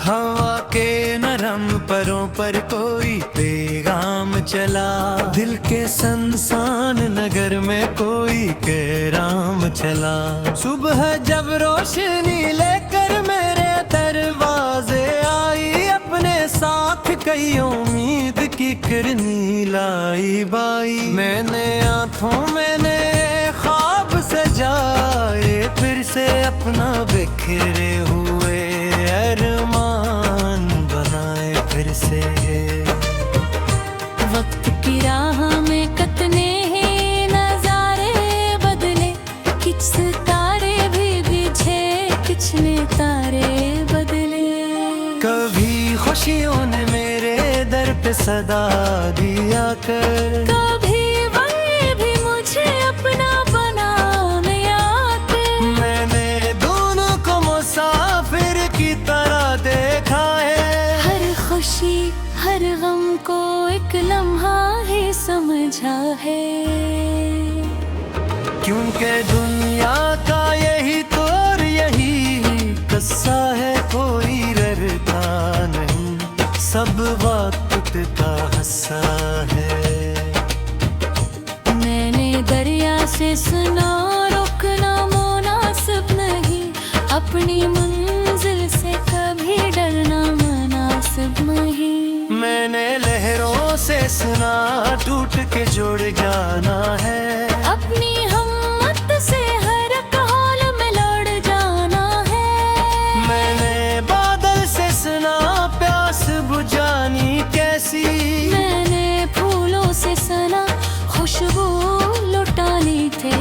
हवा के नरम परों पर कोई पैगाम चला, दिल के सुनसान नगर में कोई कैराम चला। सुबह जब रोशनी लेकर मेरे दरवाजे आई, अपने साथ कई उम्मीद की किरनी लाई बाई। मैंने आंखों मैंने ख्वाब सजाए, फिर से अपना बिखरे हुए अरमान बनाए फिर से। वक्त की राह में कितने ही नजारे बदले, कुछ सितारे भी बिछे, कुछ ने तारे बदले। कभी खुशियों ने मेरे दर पे सदा दिया कर, कभी वही भी मुझे अपना बनाने आते। मैंने दोनों को मुसाफिर की तरह देखा है, हर खुशी हर गम को एक लम्हा ही समझा है। क्योंकि दुनिया का यही तो और यही किस्सा है, कोई डरता नहीं, सब वक्त का हिस्सा है। मैंने दरिया से सुना रुकना मुनासिब नहीं, अपनी मंजिल से कभी डरना मुनासिब नहीं। मैंने लहरों से सुना टूट के जुड़ जाना है, अपनी हिम्मत से हर हाल में लड़ जाना है। मैंने बादल से सुना प्यास बुझानी कैसी, मैंने फूलों से सुना खुशबू लुटानी थी।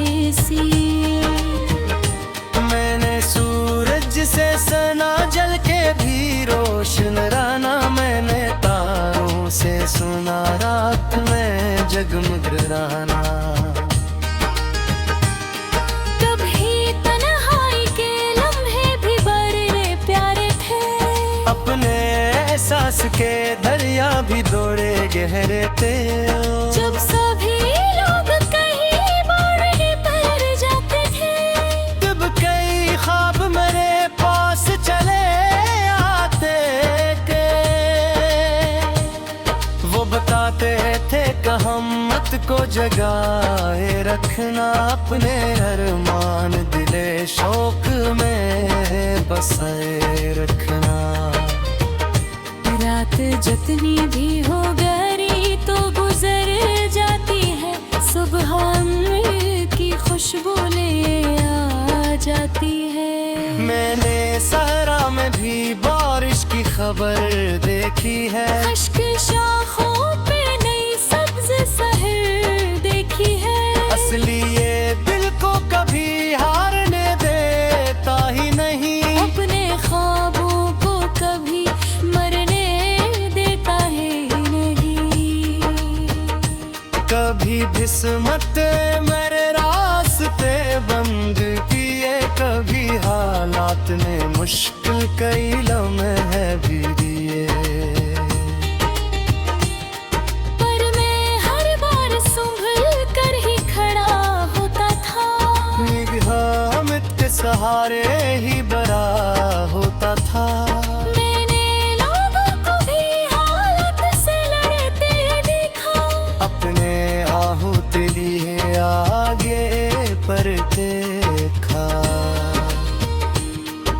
मैंने सूरज से सुना जल के भी रोशन रहना, मैंने तारों से सुना रात में जगमग रहना। कभी तन्हाई के लम्हे भी बड़े प्यारे थे, अपने एहसास के दरिया भी दौड़े गहरे थे। जब सभी लोग कहीं बाढ़ पर जाते थे, तब कई ख्वाब मेरे पास चले आते के, वो बताते थे कि हिम्मत को जगाए रखना, अपने अरमान दिले शौक में बसाए रखना। रात जितनी भी हो गहरी तो गुजर जाती है, सुबह की खुशबू ले आ जाती है। मैंने सहरा में भी बारिश की खबर देखी है, अश्क शाखों पे नई सब्ज सहर देखी है। असली ये दिल को कभी हारने देता ही नहीं, अपने ख्वाबों को कभी मरने देता है नहीं। कभी किस्मत मेरे रास्ते बंद किए, कभी हालात ने मुश्किल कई लम्हे भी दिए। पर मैं हर बार संभल कर ही खड़ा होता था, निगाह के सहारे ही बड़ा होता था। मैंने लोगों को भी हालत से लड़ते देखा, अपने आहूत लिए आगे पर देखा।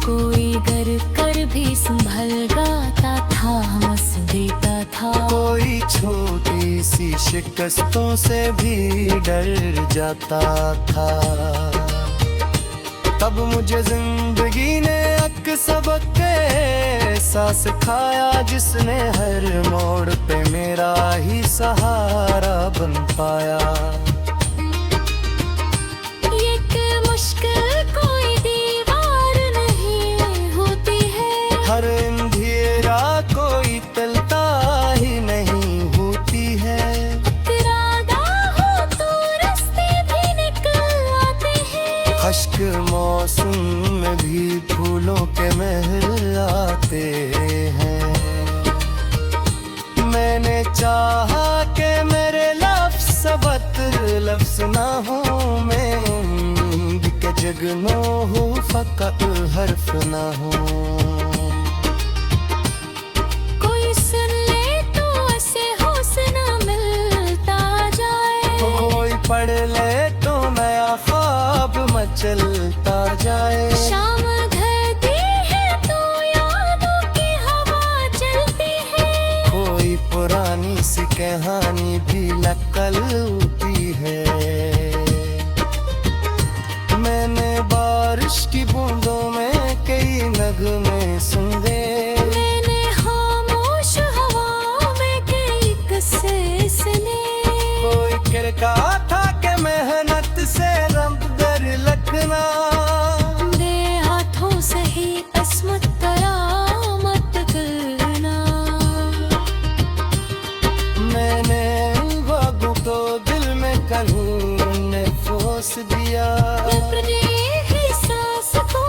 कोई डर कर भी संभल गाता था, हंस देता था। कोई छोटी सी शिकस्तों से भी डर जाता था। तब मुझे जिंदगी ने एक सबक ऐसा सिखाया, जिसने हर मोड़ पे मेरा ही सहारा बन पाया। एक मुश्किल कोई दीवार नहीं होती है, हर अंधेरा कोई तलता ही नहीं होती है। इरादा हो तो रास्ते भी निकल आते हैं, खश्क मौसम में भी फूलों के महल आते हैं। मैंने चाहा कि मेरे लफ्ज़ सबत लफ्ज़ ना हो, मैं उम्मीद के जगनो हूँ, फ़कत हर्फ ना हो। पढ़ ले तो नया ख्वाब मचलता जाए। शाम ढलती है तो यादों की हवा चलती है, कोई पुरानी सी कहानी भी निकलती है। मैंने बारिश की बूंदों में कई नगमे सुने, मैंने खामोश हवाओं में कई किस्से सुने। कोई कहता था कि मेहनत से रब दर लखना, दे हाथों से ही अस्मत करामत करना। मैंने बागों को दिल में कलूं ने फोस दिया। अपने ही सांस को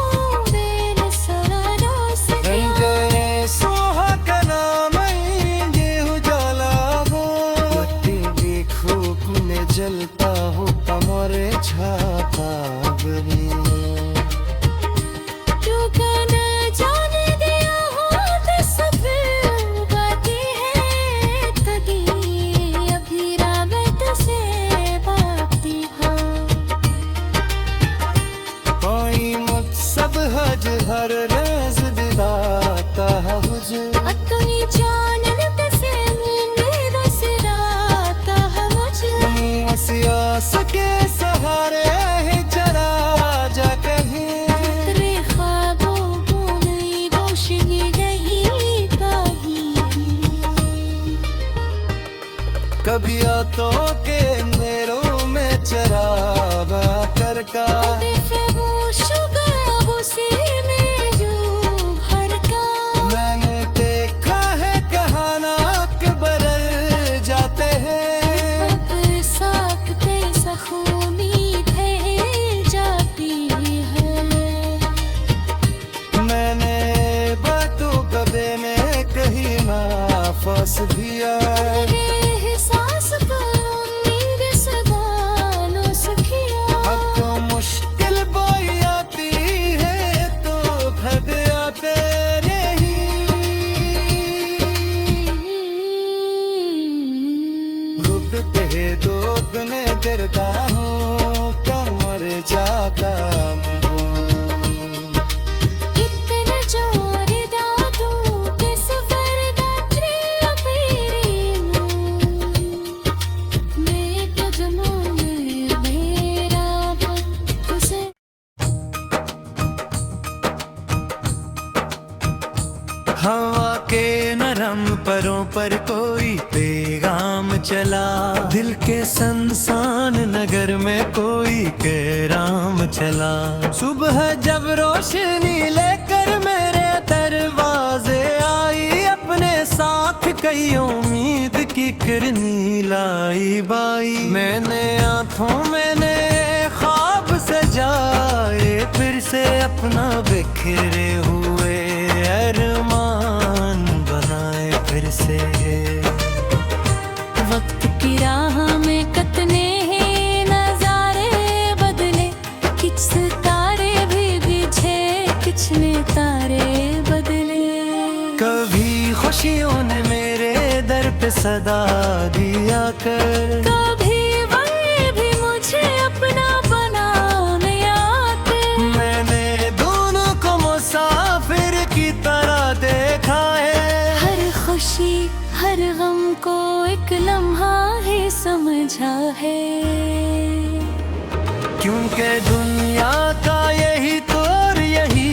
मैंने सरारों से किया। रंगे सुहागना मैं ये उजाला हो, मट्टी देखो कुने जलता हो तमरे छाता बनी। क्योंकि न जाने दिया हाथ सफेद बातें हैं तभी अभी रावत से बाती हो। कोई मकसद हज हर रेज दिलाता है मुझे, अतनी जानत से मैंने रस राता है मुझे। सियास के सहारे ही चला जा कहीं, तेरे ख्वाबों को नई रोशनी नहीं पाई। कभी आतों के मेरों में चरावा करका, मैंने देखा है कहाना के बदल जाते हैं। मैंने बातों कभी में कहीं ना फंस दिया। अब तो मुश्किल बोई आती है तो भग आते नहीं। रुकते दो गुने गिरता हूँ कमर जाता हूँ। हवा के नरम परों पर कोई पैगाम चला, दिल के संसान नगर में कोई कैराम चला। सुबह जब रोशनी लेकर मेरे दरवाजे आई, अपने साथ कई उम्मीद की किरनी लाई बाई। मैंने आंखों मैंने ख्वाब सजाए, फिर से अपना बिखरे हुए अरमान बनाए फिर से। वक्त की राह में कतने ही नजारे बदले, कुछ सितारे भी बिछे कुछ ने तारे बदले। कभी खुशियों ने मेरे दर पे सदा दिया कर, कभी वही भी मुझे अपना बनाने आते। मैंने दोनों को मुसाफिर की तरह देखा है, हर खुशी हर गम को एक लम्हा ही समझा है। क्योंकि दुनिया का यही तो और यही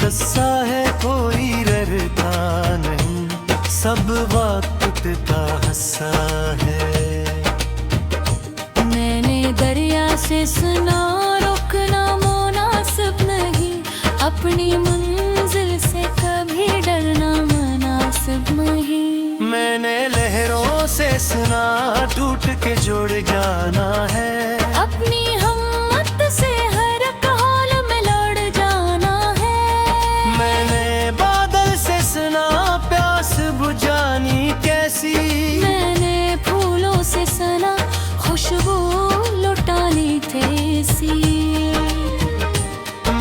किस्सा है, कोई डरता नहीं सब वक्त का हस्सा है। मैंने दरिया से सुना रुकना मुनासिब नहीं, अपनी मंजिल से कभी डरना मुनासिब नहीं। मैंने लहरों से सुना टूट के जुड़ जाना है, अपनी हिम्मत से हर हाल में लड़ जाना है। मैंने बादल से सुना प्यास बुझानी कैसी, मैंने फूलों से सुना खुशबू लुटानी कैसी।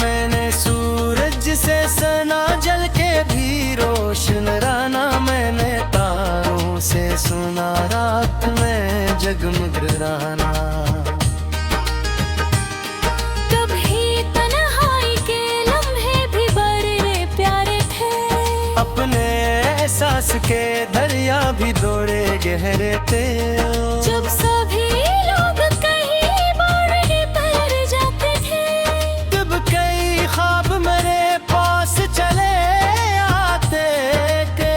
मैंने सूरज से सुना जल के भी रोशन राना, मैंने तारों से सुना रात में जगमग राना। हंस के दरिया भी दौड़े गहरे थे। जब सभी लोग कहीं बारही पर जाते थे, तब कई ख्वाब मेरे पास चले आते के।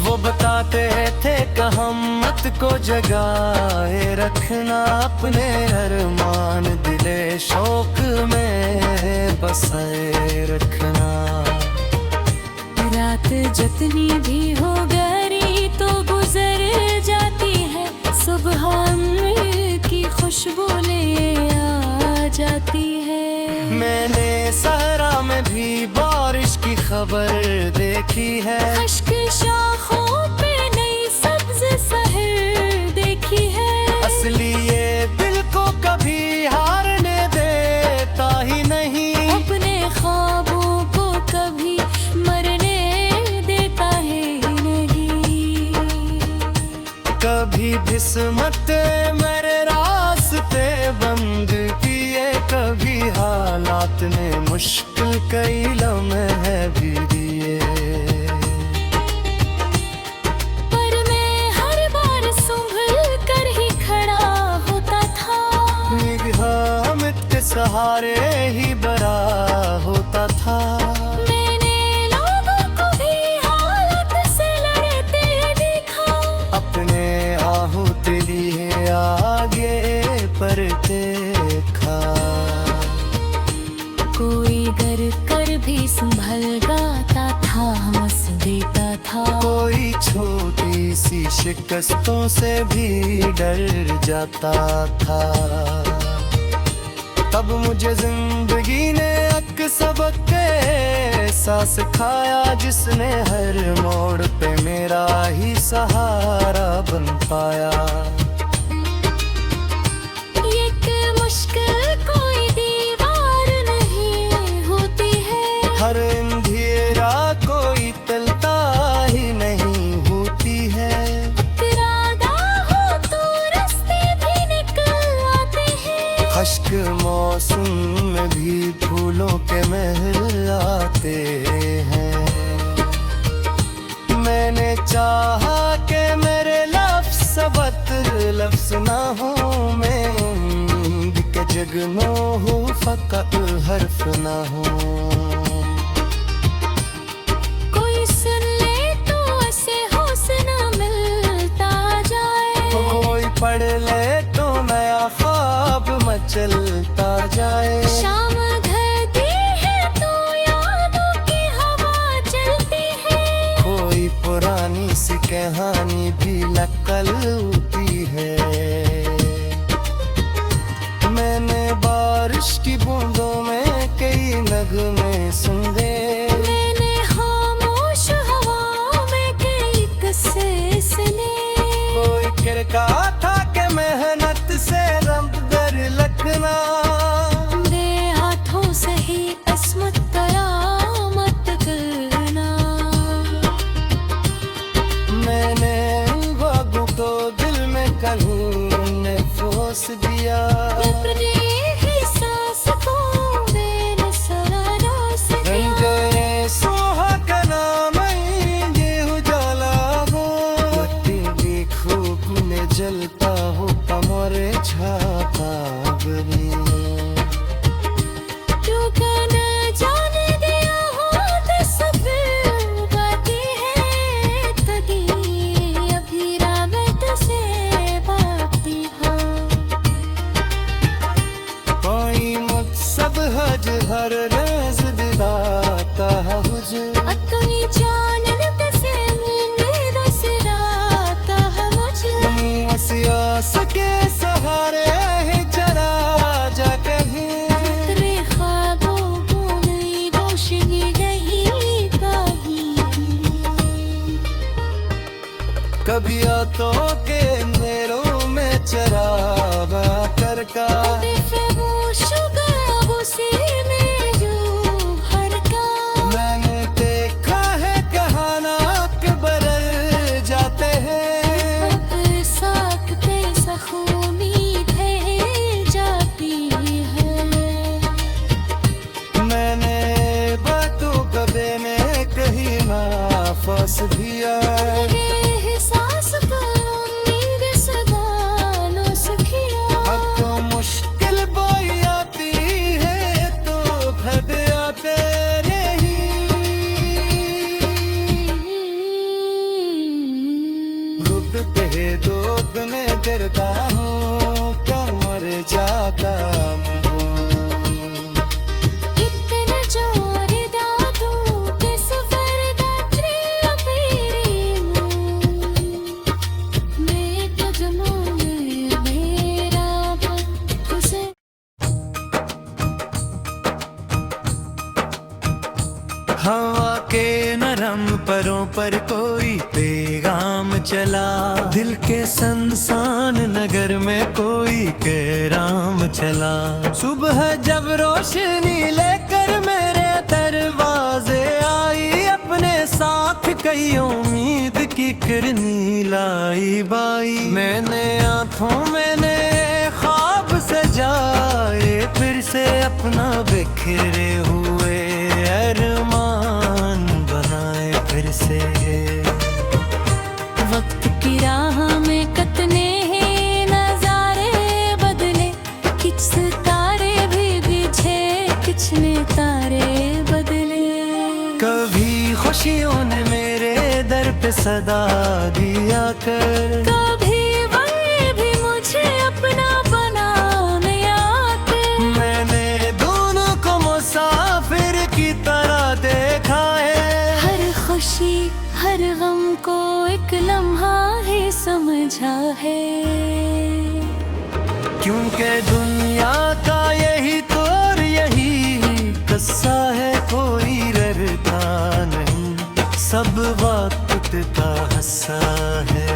वो बताते थे कहमत को जगाए रखना, अपने अरमान दिले शौक में बसाए रखना। रात जितनी भी हो गहरी तो गुजर जाती है, सुबह की खुशबू ले आ जाती है। मैंने सहरा में भी बारिश की खबर देखी है, अश्क शाखों पे नई सब्ज सहर देखी है। असली ये दिल को कभी हारने देता ही नहीं, अपने ख्वाबों को कभी मरने देता है ही नहीं। कभी किस्मत मेरे रास्ते बंद किए, कभी हालात ने मुश्किल कई लम्हे भी दिए। पर मैं हर बार संभल कर ही खड़ा होता था, निगाह के सहारे ही बड़ा होता था। मैंने लोगों को भी हालत से लड़ते देखा, अपने आहूत लिए आगे पर देखा। कोई गर कर भी संभल गाता था, हंस देता था। कोई छोटी सी शिकस्तों से भी डर जाता था। तब मुझे जिंदगी ने एक सबक ऐसा सिखाया, जिसने हर मोड़ पे मेरा ही सहारा बन पाया। एक मुश्किल कोई दीवार नहीं होती है, हर अंधेरा कोई तलता ही नहीं होती है। इरादा हो तो रास्ते भी निकल आते हैं। खश्क मौसम में भी फूलों के महल आते हैं। मैंने चाहा कि मेरे लफ्ज़ सबतर लफ्ज़ ना हो, मैं उम्मीद के जगनो हूँ फकत हर्फ ना हो। कोई सुन ले तो ऐसे हौसला मिलता जाए, कोई पढ़ ले तो नया ख्वाब मचलता जाए। शाम ढलती है तो यादों की हवा चलती है। कोई पुरानी सी कहानी भी नकलती है। मैंने बारिश की बूंदों में कई नगमे सुने, मैंने खामोश हवाओं में कई किस्से सुने। कोई किरका था कि मेहनत से रब दर लखना, दे हाथों से ही अस्मत कयामत करना। मैंने बागों को दिल में कहीं ने फोस दिया। अपने ही सांस को मैंने सरारों से किया। रंगे सुहागना मैं ये उजाला हो, मट्टी भी खूब में जलता हो कमरे छाता बनी। क्यों का न जाने दिया हो तस्वीर बाकी है तगी, अभी रावत से बाकी हो। कोई मुझसब हज हर रेज दिलाता हुज, अतनी जानन से मिलने दस राता है मुझे। सियास के सहारे ही चला जा कहीं। तेरे ख्वाबों को नई रोशनी नहीं पाई। कभी आतों के अंधेरों में चरागा करका, मैंने देखा है कहाना के बदल जाते हैं। मैंने बातों कभी ने कही ना हवा के नरम परों पर कोई पैगाम चला, दिल के संसान नगर में कोई कैराम चला। सुबह जब रोशनी लेकर मेरे दरवाजे आई, अपने साथ कई उम्मीद की किरनी लाई बाई। मैंने आँखों मैंने ख्वाब सजाए, फिर से अपना बिखरे हुए अरमान बनाए फिर से। वक्त की राह में कितने ही नजारे बदले, किछ सितारे भी बिछे, किछ ने तारे बदले। कभी खुशियों ने मेरे दर पे सदा दिया कर, कभी वही भी मुझे अपना बनाने आते। मैंने दोनों को मुसाफिर की तरह देखा है, हर खुशी हर गम को एक लम्हा ही समझा है। क्योंकि दुनिया का यही तो और यही किस्सा है, कोई डरता नहीं, सब वक्त का हिस्सा है।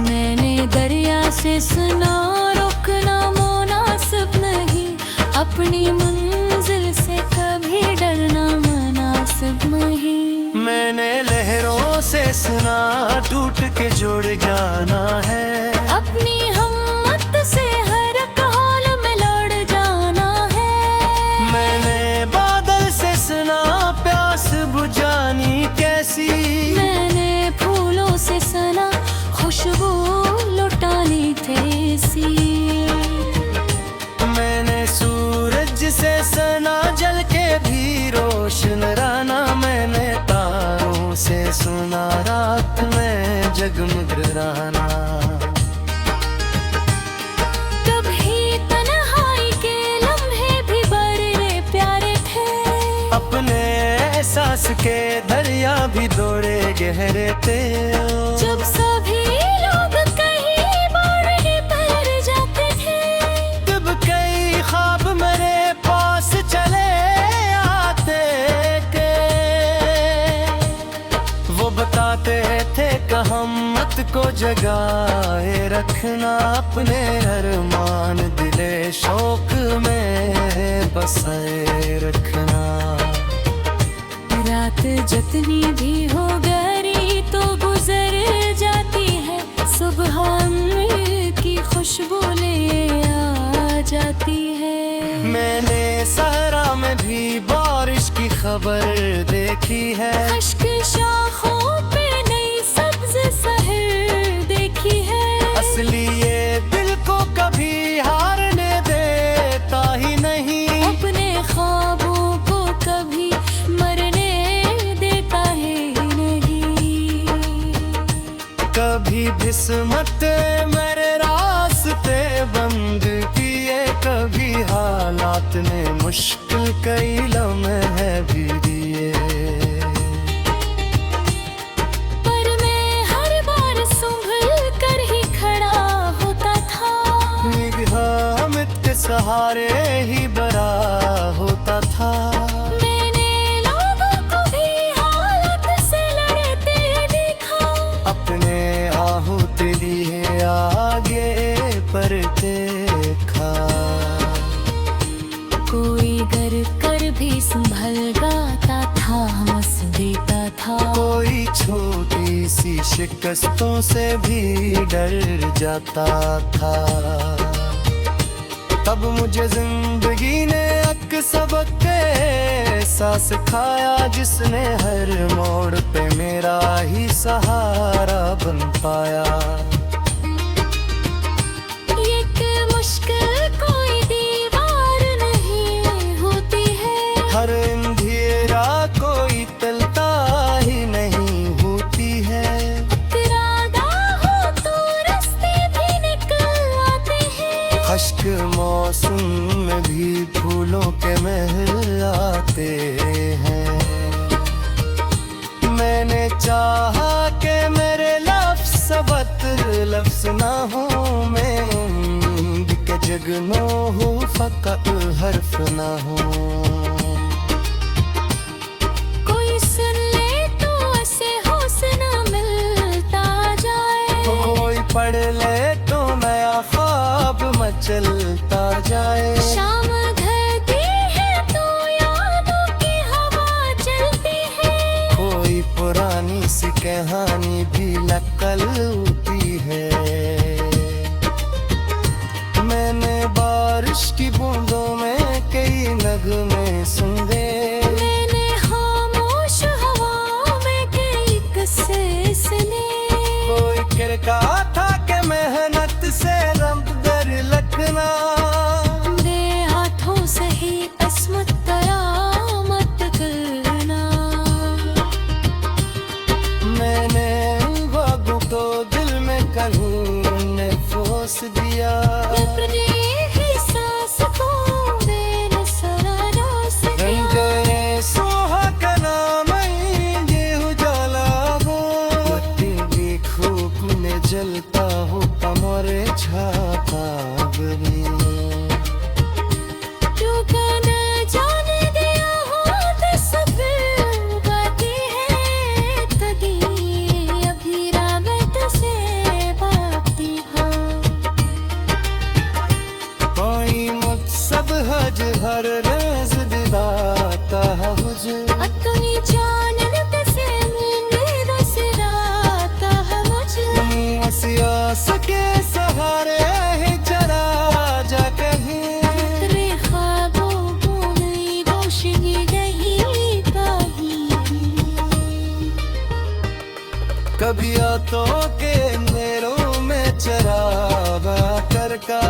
मैंने दरिया से सुना रुकना मुनासिब नहीं, अपनी मंजिल से कभी डरना मुनासिब नहीं। मैंने लहरों से सुना टूट के जुड़ जाना है, अपनी हिम्मत से हर हाल में लड़ जाना है। मैंने बादल से सुना प्यास बुझानी कैसी, मैंने फूलों से सुना खुशबू लुटानी कैसी। मैंने सूरज से सुना जल के भी रोशन रहना, मैंने तारों से सुना रात में जगमग रहना। कभी तन्हाई के लम्हे भी बड़े प्यारे थे, अपने एहसास के दरिया भी दौड़े गहरे थे। जब सभी लोग कहीं बाढ़ पर जाते थे, तब कई ख्वाब मेरे पास चले आते के, वो बताते थे कहमत को जगाए रखना, अपने अरमान दिले शौक में बसाए रखना। रात जितनी भी हो गहरी तो गुजर जाती है, सुबह की खुशबू ले आ जाती है। मैंने सहरा में भी बारिश की खबर देखी है, अश्क शाखों पे नई सब्ज सहर देखी है। असली ये दिल को कभी हारने देता ही नहीं, अपने ख्वाबों को कभी मरने देता है नहीं। कभी किस्मत मेरे रास्ते बंद किए, कभी हालात ने मुश्किल कई लम्हे भी दिए। पर मैं हर बार संभल कर ही खड़ा होता था, निगाह के सहारे ही बड़ा होता था। मैंने लोगों को भी हालत से लड़ते देखा, अपने आहूत लिए आगे पर देखा। कोई गर कर भी संभल गाता था, हंस देता था। कोई छोटी सी शिकस्तों से भी डर जाता था। तब मुझे जिंदगी ने एक सबक ऐसा सिखाया, जिसने हर मोड़ पे मेरा ही सहारा बन पाया। एक मुश्किल कोई दीवार नहीं होती है, हर अंधेरा कोई टलता ही नहीं होती है। इरादा हो तो रास्ते भी निकल आते हैं, खश्क मौसम में भी फूलों के महल आते हैं। मैंने चाहा कि मेरे लफ्ज़ सबत्र लफ्ज़ ना हो, मैं के जगनो हो फ़कत हर्फ ना हो। पढ़ ले तो नया ख्वाब मचलता जाए। शाम ढलती है तो यादों की हवा चलती है। कोई पुरानी सी कहानी भी निकलती है। मैंने बारिश की बूंदों में कई नगमे सुने। मैंने खामोश हवाओं में कई किस्से सुने। कोई कहता था कि मेहनत से रब दर लखना। दे हाथों से ही अस्मत कयामत करना। मैंने बागों को दिल में कहीं ने फोस दिया। अपने ही सांस को मैंने सरारों से दिया। रंगे सोहा का नाम ये उजाला हो। बत्ती भी खूब में जलता हो कमरे छापा बनी। टूका न जाने दिया हो तस्वीर बाकी है तगी। अभी राबत से बाकी हो। कोई मुझसब हज हर रेज दिलाता है हुजूर। अतनी जानत से मैंने रस राता है मुझे। सियास के सहारे ही चला जा कहीं। तेरे ख्वाबों को नई रोशनी नहीं कहीं। कभी आतों के अंधेरों में चरागा करका।